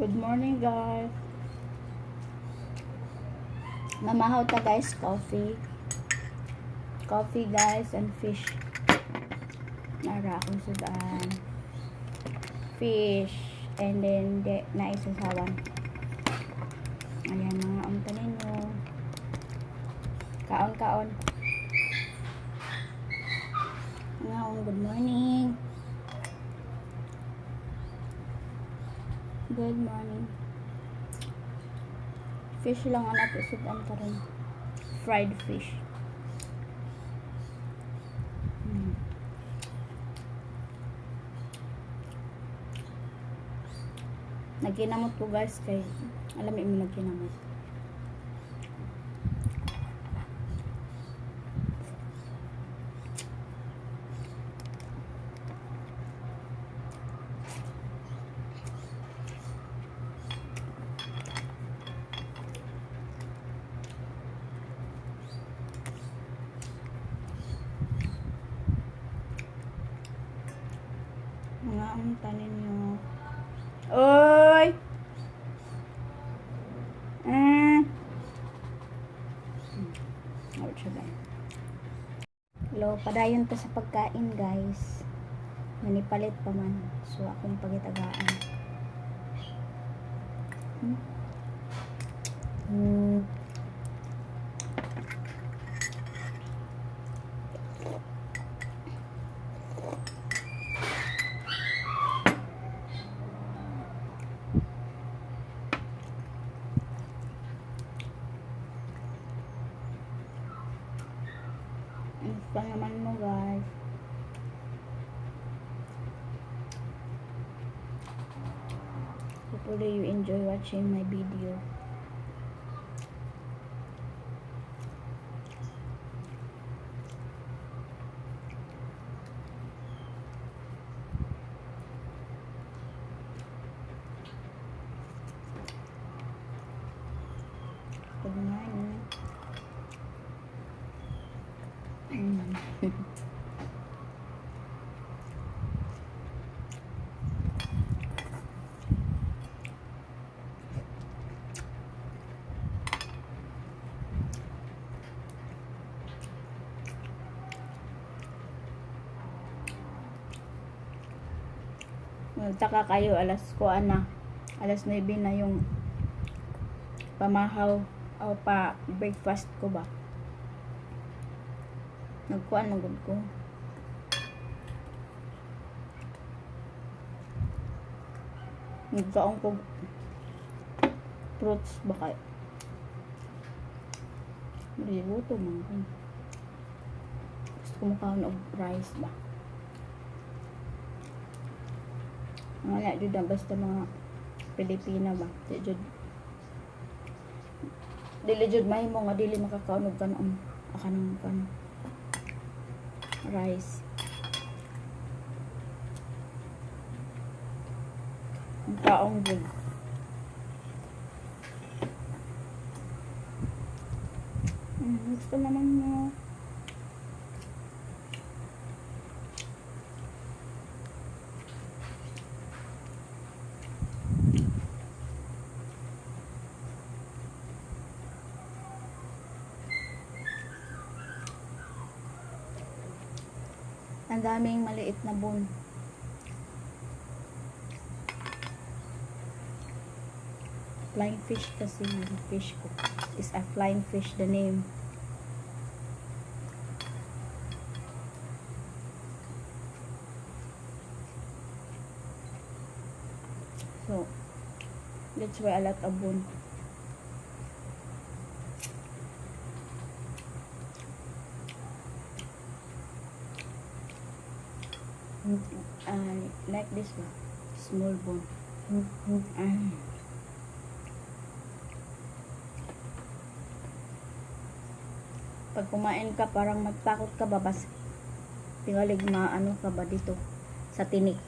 Good morning, guys. Mamahaw ta, guys, coffee. Coffee, guys, and fish. Nara akong sudan. Fish. And then, naisasawan. Ayan, mga unta ninyo. Kaon-kaon. Good morning. Good morning. Fish lang ang natusod-an ka rin. Fried fish. Nagkinamot ko, guys, kay alam mo nagkinamot. Mga ang tanin nyo. Oy! Hello, padayon to sa pagkain, guys. Manipalit pa man. So, akong pagitagaan. Pa naman mo, guys. Hopefully you enjoy watching my video. Good morning. Nagtaka kayo, alas 9 na yung pamahaw o pa breakfast ko ba. Nagkuan magod ko. Nagkaon ko fruits ba kayo. Nililuto man ko. Gusto ko makaon og rice ba. Wala jud basta mga Pilipina ba. Dili jud mahimo nga dili makakaon og kanon akanang kan rice. Ang taong jud. Gusto naman mo. Ang daming maliit na bone. Flying fish kasi yung fish ko. Is a flying fish the name. So, that's why a lot of bone. Like this one, small bone. Pag kumain ka, parang magtakot ka ba, bas tingalig maano ka ba dito sa tinik.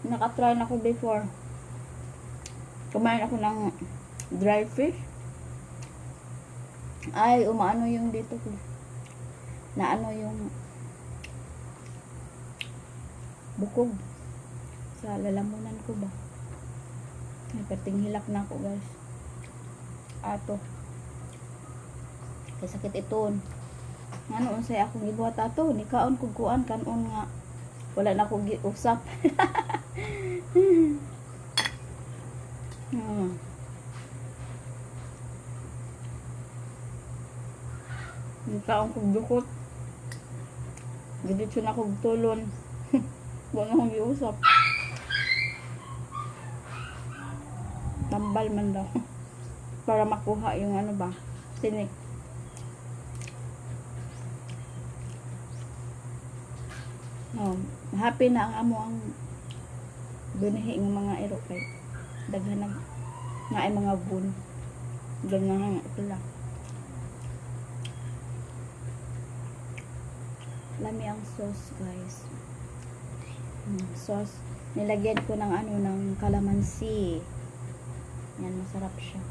Nakatry na ako before. Kumain ako ng dry fish. Ay, umaano yung dito ko. Na ano yung bukog. Sa lalamunan ko ba. Ay, perting hilak na ako guys. Ato. Kay sakit iton. Ano unsay akong gibuhat ato, ni kaon kog kuan kanon nga wala na ko giusap. Ni kaon kog dukot. Gidit na kog tulon. Wala akong giusap. Tambal man daw. Para makuha yung ano ba, tinik. No, happy na ang amo ang binahi ng mga ero kay daghan nga ay mga bun. Ganyan ito lang. Lami ang sauce guys. Sauce. Nilagyan ko ng ano ng kalamansi. Yan, masarap siya.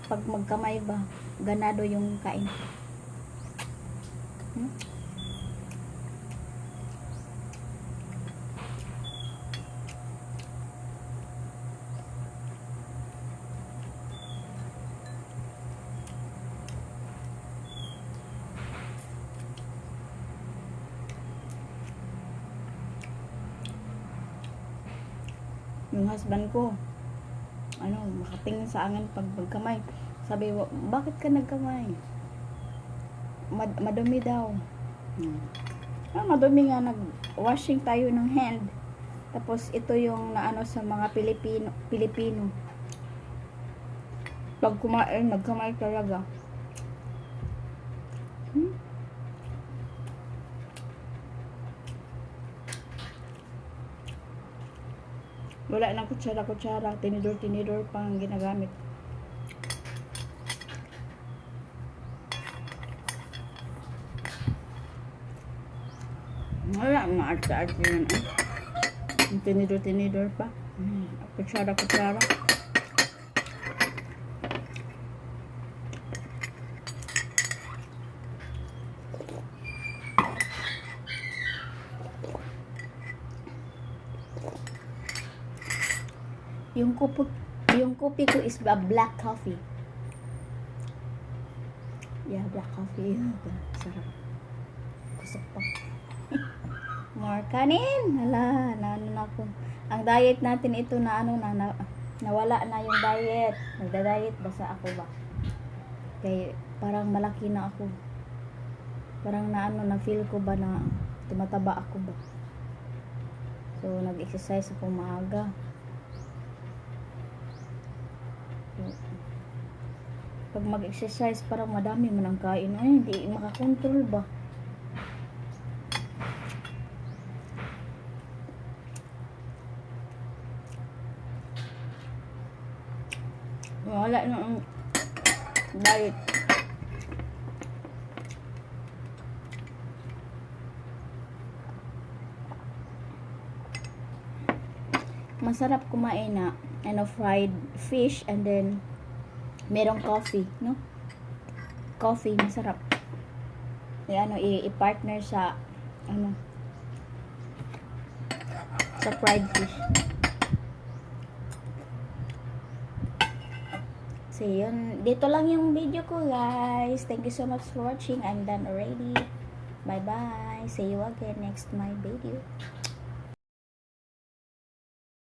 Pag magkamay ba, ganado yung kain. Yung husband ko, ano, makatingin sa akin pag magkamay. Sabi, bakit ka nagkamay? Madumi daw. Madumi nga, nag-washing tayo ng hand. Tapos, ito yung naano sa mga Pilipino. Pag kumain, nagkamay talaga. Wala nang kutsara-kutsara, tinidor-tinidor pang ginagamit. Wala, maarte-arte yun. Tinidor-tinidor pa. Kutsara-kutsara. Yung kopi ko is a black coffee. Yeah, black coffee. Sarap. Kusok pa. More kanin. Hala, naano na ako. Ang diet natin ito na ano nawala na yung diet. Nagda-diet basta ako ba? Kaya parang malaki na ako. Parang na feel ko ba na tumataba ako ba? So, nag-exercise ako maaga. Pag mag-exercise parang madami man ang kain. Ay, hindi makakontrol ba? Wala na ang diet. Masarap kumain na fried fish and then merong coffee, no? Coffee, masarap. I-partner sa sa fried fish. So, yun. Dito lang yung video ko, guys. Thank you so much for watching. I'm done already. Bye-bye. See you again next my video.